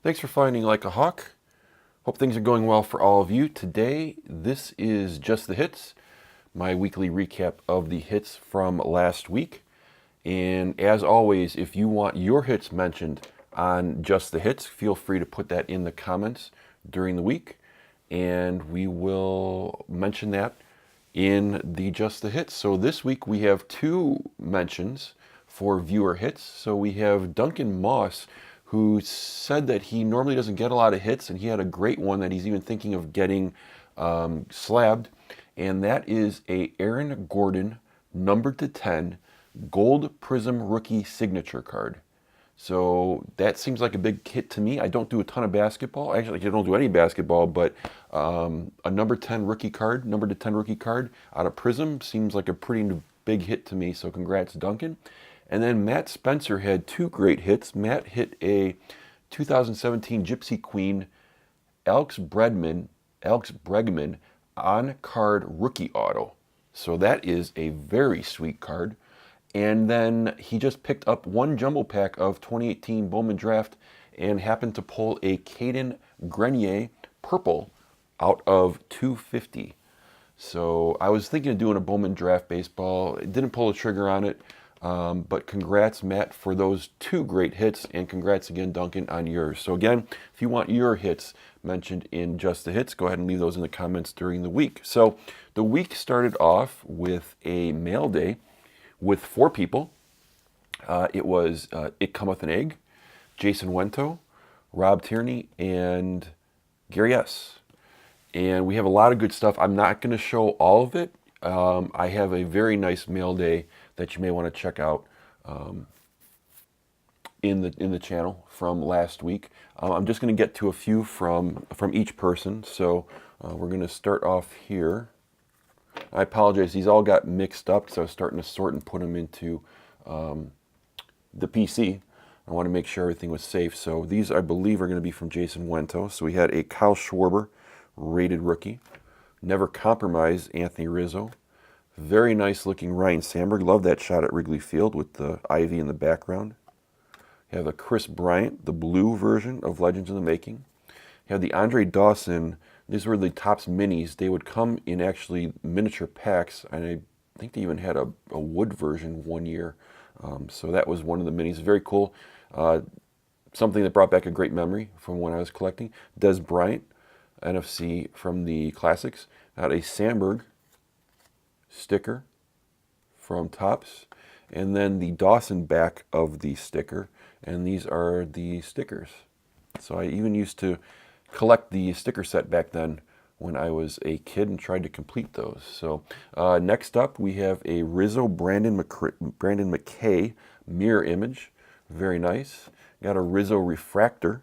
Thanks for finding Like a Hawk. Hope things are going well for all of you. Today, this is Just the Hits, my weekly recap of the hits from last week. And as always, if you want your hits mentioned on Just the Hits, feel free to put that in the comments during the week, and we will mention that in the Just the Hits. So this week we have two mentions for viewer hits. So we have Duncan Moss, who said that he normally doesn't get a lot of hits, and he had a great one that he's even thinking of getting slabbed, and that is a Aaron Gordon numbered to 10 gold Prizm rookie signature card. So that seems like a big hit to me. I don't do a ton of basketball. Actually, I don't do any basketball, but a number 10 rookie card, number to 10 rookie card out of Prizm seems like a pretty big hit to me. So congrats, Duncan. And then Matt Spencer had two great hits. Matt hit a 2017 Gypsy Queen Alex Bregman on card rookie auto. So that is a very sweet card. And then he just picked up one jumbo pack of 2018 Bowman Draft and happened to pull a Caden Grenier purple out of 250. So I was thinking of doing a Bowman Draft baseball. Didn't pull the trigger on it. But congrats, Matt, for those two great hits, and congrats again, Duncan, on yours. So again, if you want your hits mentioned in Just the Hits, go ahead and leave those in the comments during the week. So the week started off with a mail day with four people. It was It Cometh an Egg, Jason Wento, Rob Tierney, and Gary S. And we have a lot of good stuff. I'm not going to show all of it. I have a very nice mail day that you may want to check out in the channel from last week. I'm just going to get to a few from each person. So we're going to start off here. I apologize; these all got mixed up, so I was starting to sort and put them into the PC. I want to make sure everything was safe. So these, I believe, are going to be from Jason Wento. So we had a Kyle Schwarber rated rookie. Never Compromise Anthony Rizzo. Very nice looking Ryan Sandberg. Love that shot at Wrigley Field with the ivy in the background. You have a Chris Bryant, the blue version of Legends in the Making. You have the Andre Dawson. These were the Topps minis. They would come in actually miniature packs, and I think they even had a wood version one year. So that was one of the minis. Very cool. Something that brought back a great memory from when I was collecting. Des Bryant, NFC from the Classics. Had a Sandberg sticker from Topps, and then the Dawson back of the sticker, and these are the stickers. So I even used to collect the sticker set back then when I was a kid and tried to complete those. So next up we have a Rizzo Brandon McKay mirror image. Very nice. Got a Rizzo refractor.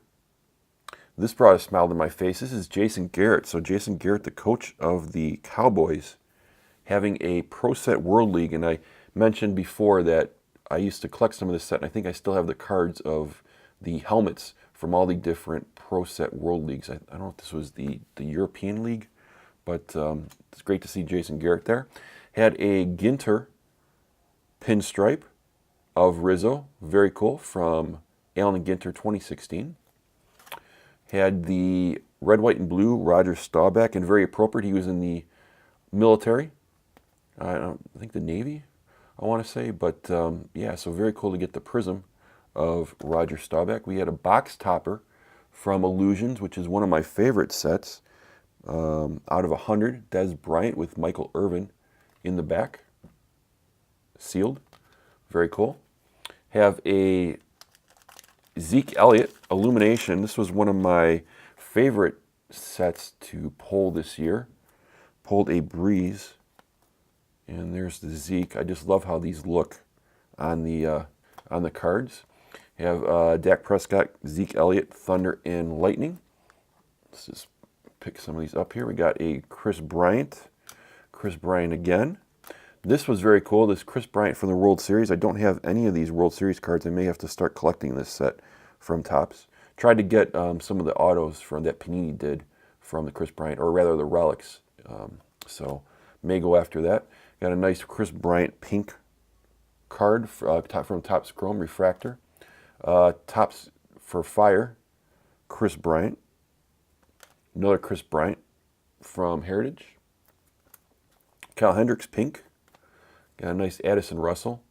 This brought a smile to my face. This is Jason Garrett. So Jason Garrett, the coach of the Cowboys, having a Pro Set World League, and I mentioned before that I used to collect some of this set, and I think I still have the cards of the helmets from all the different Pro Set World Leagues. I don't know if this was the European League, but it's great to see Jason Garrett there. Had a Ginter pinstripe of Rizzo, very cool, from Allen Ginter 2016. Had the red, white, and blue Roger Staubach, and very appropriate. He was in the military. I think the Navy, I want to say. But yeah, so very cool to get the Prizm of Roger Staubach. We had a box topper from Illusions, which is one of my favorite sets. Out of 100, Des Bryant with Michael Irvin in the back. Sealed. Very cool. Have a Zeke Elliott Illumination. This was one of my favorite sets to pull this year. Pulled a Breeze, and there's the Zeke. I just love how these look on the cards. You have Dak Prescott, Zeke Elliott, Thunder, and Lightning. Let's just pick some of these up here. We got a Chris Bryant again. This was very cool. This Chris Bryant from the World Series. I don't have any of these World Series cards. I may have to start collecting this set from Topps. Tried to get some of the autos from that Panini did from the Chris Bryant, or rather the relics. So may go after that. Got a nice Chris Bryant pink card from Topps Chrome Refractor. Topps for Fire Chris Bryant. Another Chris Bryant from Heritage. Cal Hendricks pink. Got a nice Addison Russell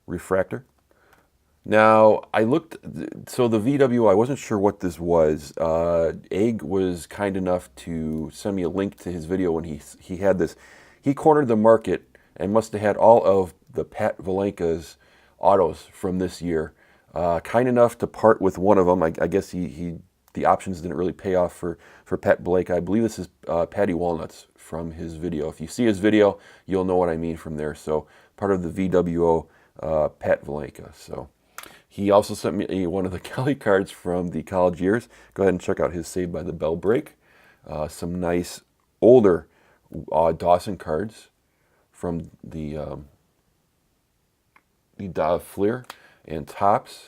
refractor. Now, I looked, so the VW, I wasn't sure what this was. Egg was kind enough to send me a link to his video when he had this. He cornered the market and must have had all of the Pat Valenka's autos from this year. Kind enough to part with one of them. I guess the options didn't really pay off for Pat Valenka. I believe this is Patty Walnuts from his video. If you see his video, you'll know what I mean from there. So part of the VWO Pat Valenka. So he also sent me one of the Kelly cards from the college years. Go ahead and check out his Saved by the Bell break. Some nice older Dawson cards from the Fleer and Tops.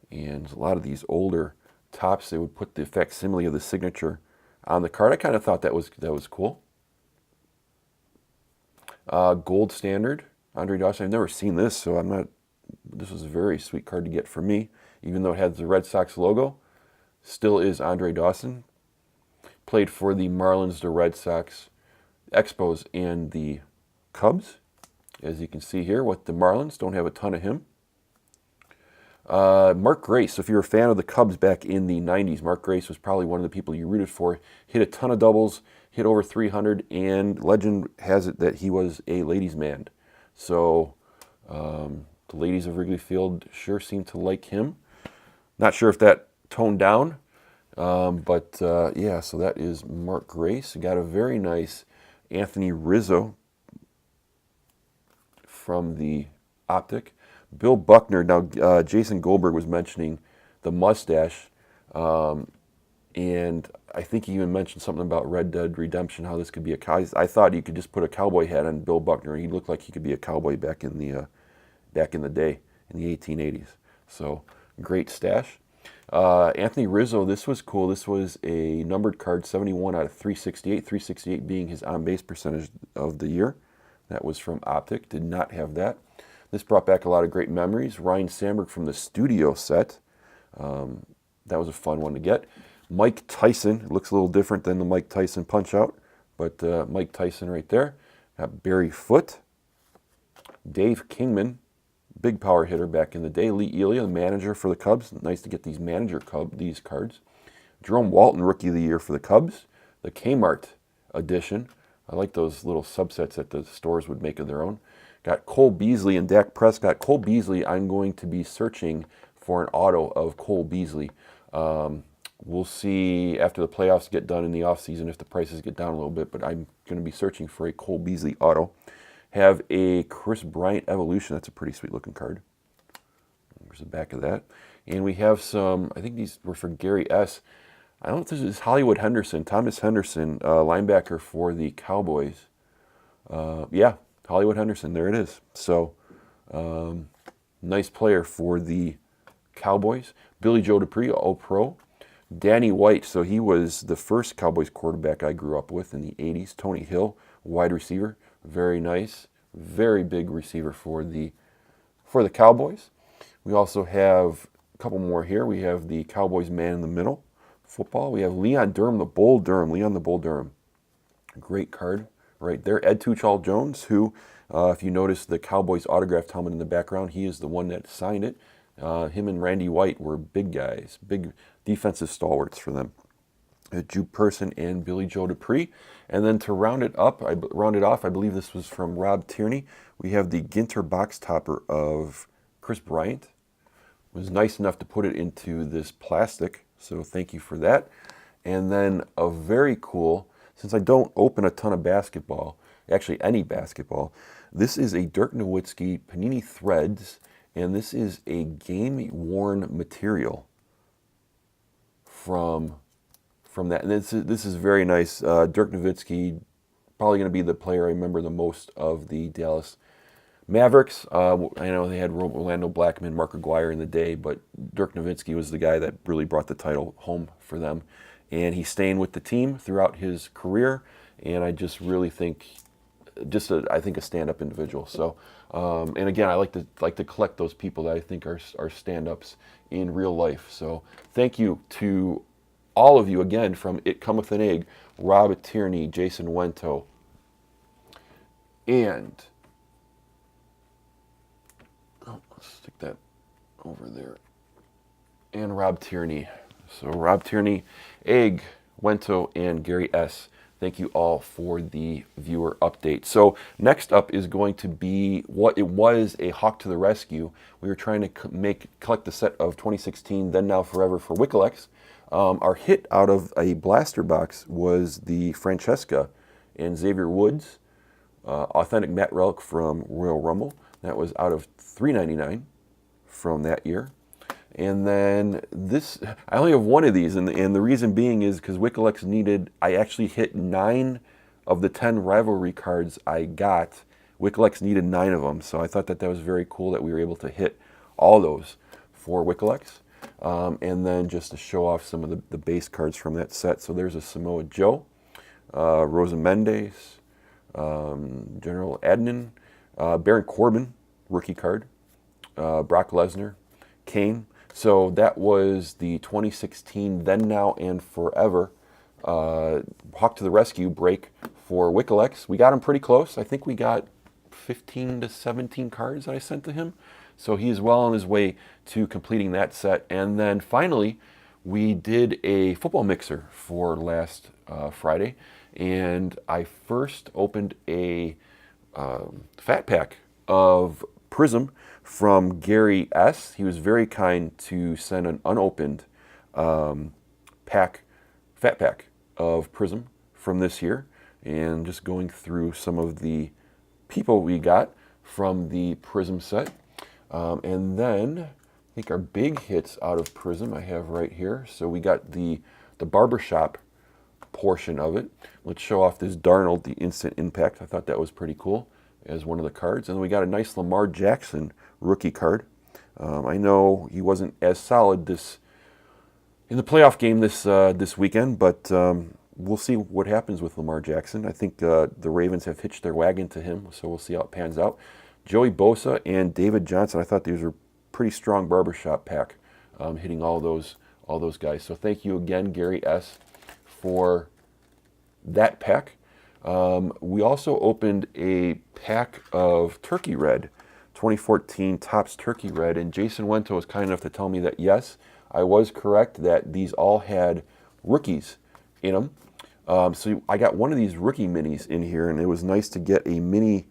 And a lot of these older Tops, they would put the facsimile of the signature on the card. I kind of thought that was cool. Gold Standard, Andre Dawson. I've never seen this, so I'm not. This was a very sweet card to get for me, even though it has the Red Sox logo. Still is Andre Dawson. Played for the Marlins, the Red Sox, Expos, and the Cubs. As you can see here, with the Marlins, don't have a ton of him. Mark Grace, so if you're a fan of the Cubs back in the 90s, Mark Grace was probably one of the people you rooted for. Hit a ton of doubles, hit over 300, and legend has it that he was a ladies' man. So the ladies of Wrigley Field sure seem to like him. Not sure if that toned down, but yeah, so that is Mark Grace. Got a very nice Anthony Rizzo from the Optic. Bill Buckner. Now, Jason Goldberg was mentioning the mustache, and I think he even mentioned something about Red Dead Redemption, how this could be a cow. I thought you could just put a cowboy hat on Bill Buckner, and he looked like he could be a cowboy back in the day, in the 1880s. So, great stash. Anthony Rizzo, this was cool. This was a numbered card, 71 out of 368, 368 being his on-base percentage of the year. That was from Optic, did not have that. This brought back a lot of great memories. Ryan Sandberg from the studio set. That was a fun one to get. Mike Tyson. It looks a little different than the Mike Tyson Punch-Out, but Mike Tyson right there. Got Barry Foote. Dave Kingman, big power hitter back in the day. Lee Elia, the manager for the Cubs. Nice to get these these cards. Jerome Walton, Rookie of the Year for the Cubs. The Kmart edition. I like those little subsets that the stores would make of their own. Got Cole Beasley and Dak Prescott. Cole Beasley, I'm going to be searching for an auto of Cole Beasley. We'll see after the playoffs get done in the offseason if the prices get down a little bit, but I'm going to be searching for a Cole Beasley auto. Have a Chris Bryant Evolution. That's a pretty sweet looking card. There's the back of that. And we have some, I think these were for Gary S. I don't know if this is Hollywood Henderson, Thomas Henderson, linebacker for the Cowboys. Yeah, Hollywood Henderson, there it is. So, nice player for the Cowboys. Billy Joe Dupree, All-Pro. Danny White, so he was the first Cowboys quarterback I grew up with in the 80s. Tony Hill, wide receiver, very nice. Very big receiver for the Cowboys. We also have a couple more here. We have the Cowboys man in the middle, football. We have Leon Durham, the Bull Durham. Leon the Bull Durham. Great card right there. Ed Tuchel Jones, who, if you notice the Cowboys autographed helmet in the background, he is the one that signed it. Him and Randy White were big guys, big defensive stalwarts for them. Drew Person and Billy Joe Dupree. And then to round it off, I believe this was from Rob Tierney. We have the Ginter box topper of Chris Bryant. Was nice enough to put it into this plastic, so thank you for that. And then a very cool, since I don't open a ton of basketball, actually any basketball, this is a Dirk Nowitzki Panini Threads, and this is a game-worn material from that. And this is very nice. Dirk Nowitzki, probably going to be the player I remember the most of the Dallas Mavericks. I know they had Orlando Blackman, Mark Aguirre in the day, but Dirk Nowitzki was the guy that really brought the title home for them. And he's staying with the team throughout his career, and I just really think just I think a stand-up individual. So, and again, I like to collect those people that I think are stand-ups in real life. So, thank you to all of you again from It Cometh an Egg, Rob Tierney, Jason Wento, and let's stick that over there, and Rob Tierney. So Rob Tierney, Egg, Wento, and Gary S. Thank you all for the viewer update. So next up is going to be what it was a Hawk to the Rescue. We were trying to collect the set of 2016 Then Now Forever for Wickelex. Our hit out of a blaster box was the Francesca and Xavier Woods authentic matte relic from Royal Rumble. That was out of $3.99 from that year. And then this, I only have one of these, and the reason being is because Wickelex needed, I actually hit 9 of the 10 rivalry cards I got. Wickelex needed 9 of them, so I thought that was very cool that we were able to hit all those for Wickelex. And then just to show off some of the base cards from that set. So there's a Samoa Joe, Rosa Mendes, General Adnan, Baron Corbin, rookie card, Brock Lesnar, Kane. So that was the 2016 Then, Now, and Forever Hawk to the Rescue break for Wickelex. We got him pretty close. I think we got 15 to 17 cards that I sent to him. So he is well on his way to completing that set. And then finally, we did a football mixer for last Friday. And I first opened a fat pack of Prizm from Gary S. He was very kind to send an unopened fat pack of Prizm from this year, and just going through some of the people we got from the Prizm set. And then I think our big hits out of Prizm I have right here. So we got the barbershop portion of it. Let's show off this Darnold, the instant impact. I thought that was pretty cool as one of the cards. And then we got a nice Lamar Jackson rookie card. I know he wasn't as solid in the playoff game this weekend, but we'll see what happens with Lamar Jackson. I think the Ravens have hitched their wagon to him, so we'll see how it pans out. Joey Bosa and David Johnson. I thought these were pretty strong barbershop pack, hitting all those guys. So thank you again, Gary S, for that pack. We also opened a pack of Turkey Red, 2014 Topps Turkey Red, and Jason Wento was kind enough to tell me that yes, I was correct, that these all had rookies in them. So I got one of these rookie minis in here, and it was nice to get a mini,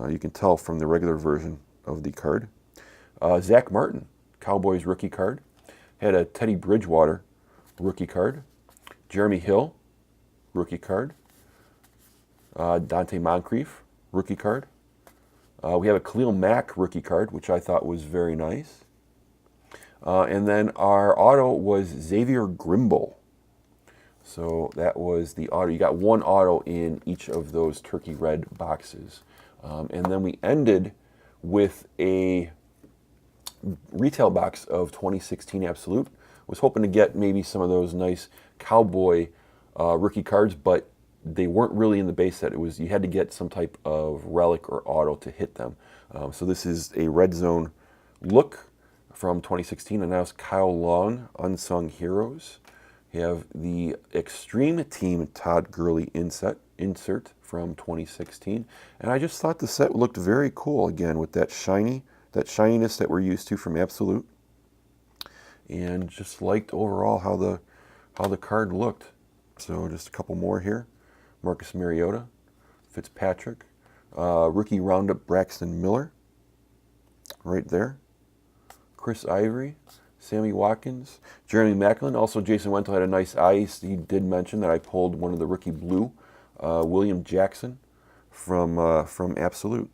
you can tell from the regular version of the card. Zach Martin, Cowboys rookie card. Had a Teddy Bridgewater rookie card. Jeremy Hill, rookie card. Dante Moncrief, rookie card. We have a Khalil Mack rookie card, which I thought was very nice. And then our auto was Xavier Grimble. So that was the auto. You got one auto in each of those Turkey Red boxes. And then we ended with a retail box of 2016 Absolute. Was hoping to get maybe some of those nice Cowboy rookie cards, but they weren't really in the base set. It was, you had to get some type of relic or auto to hit them. So this is a Red Zone look from 2016, and now it's Kyle Long, Unsung Heroes. You have the Extreme Team Todd Gurley insert from 2016, and I just thought the set looked very cool again with that shininess that we're used to from Absolute, and just liked overall how the card looked. So just a couple more here. Marcus Mariota, Fitzpatrick, rookie roundup Braxton Miller, right there. Chris Ivory, Sammy Watkins, Jeremy Maclin. Also, Jason Wento had a nice eye. He did mention that I pulled one of the rookie blue, William Jackson from Absolute.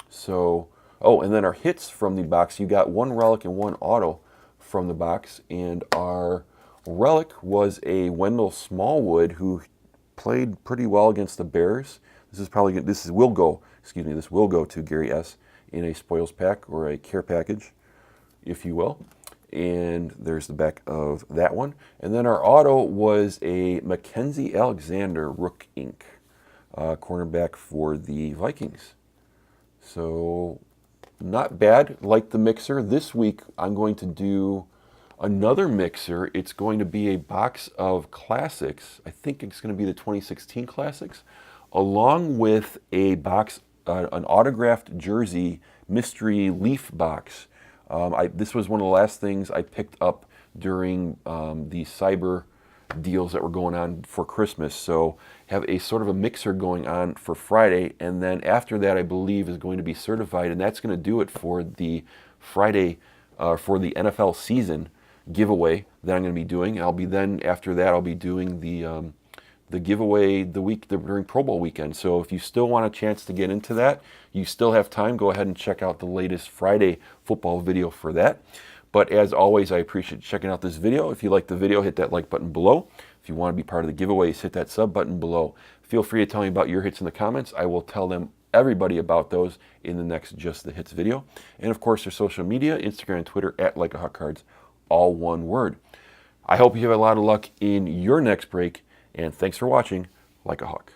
So, oh, and then our hits from the box. You got one relic and one auto from the box, and our relic was a Wendell Smallwood, who played pretty well against the Bears. This will go to Gary S in a spoils pack or a care package, if you will. And there's the back of that one. And then our auto was a Mackenzie Alexander Rook Ink. cornerback for the Vikings. So not bad, like the mixer. This week I'm going to do another mixer. It's going to be a box of classics. I think it's going to be the 2016 classics, along with a box, an autographed jersey mystery leaf box. This was one of the last things I picked up during the cyber deals that were going on for Christmas. So have a sort of a mixer going on for Friday, and then after that I believe is going to be certified, and that's going to do it for the Friday for the NFL season giveaway that I'm going to be doing. I'll be then after that I'll be doing the giveaway during Pro Bowl weekend. So if you still want a chance to get into that, you still have time. Go ahead and check out the latest Friday football video for that. But as always, I appreciate checking out this video. If you like the video, hit that like button below. If you want to be part of the giveaways, hit that sub button below. Feel free to tell me about your hits in the comments. I will tell everybody about those in the next Just the Hits video. And of course, their social media, Instagram and Twitter, @LikeAHuckCards, all one word. I hope you have a lot of luck in your next break, and thanks for watching Like a Huck.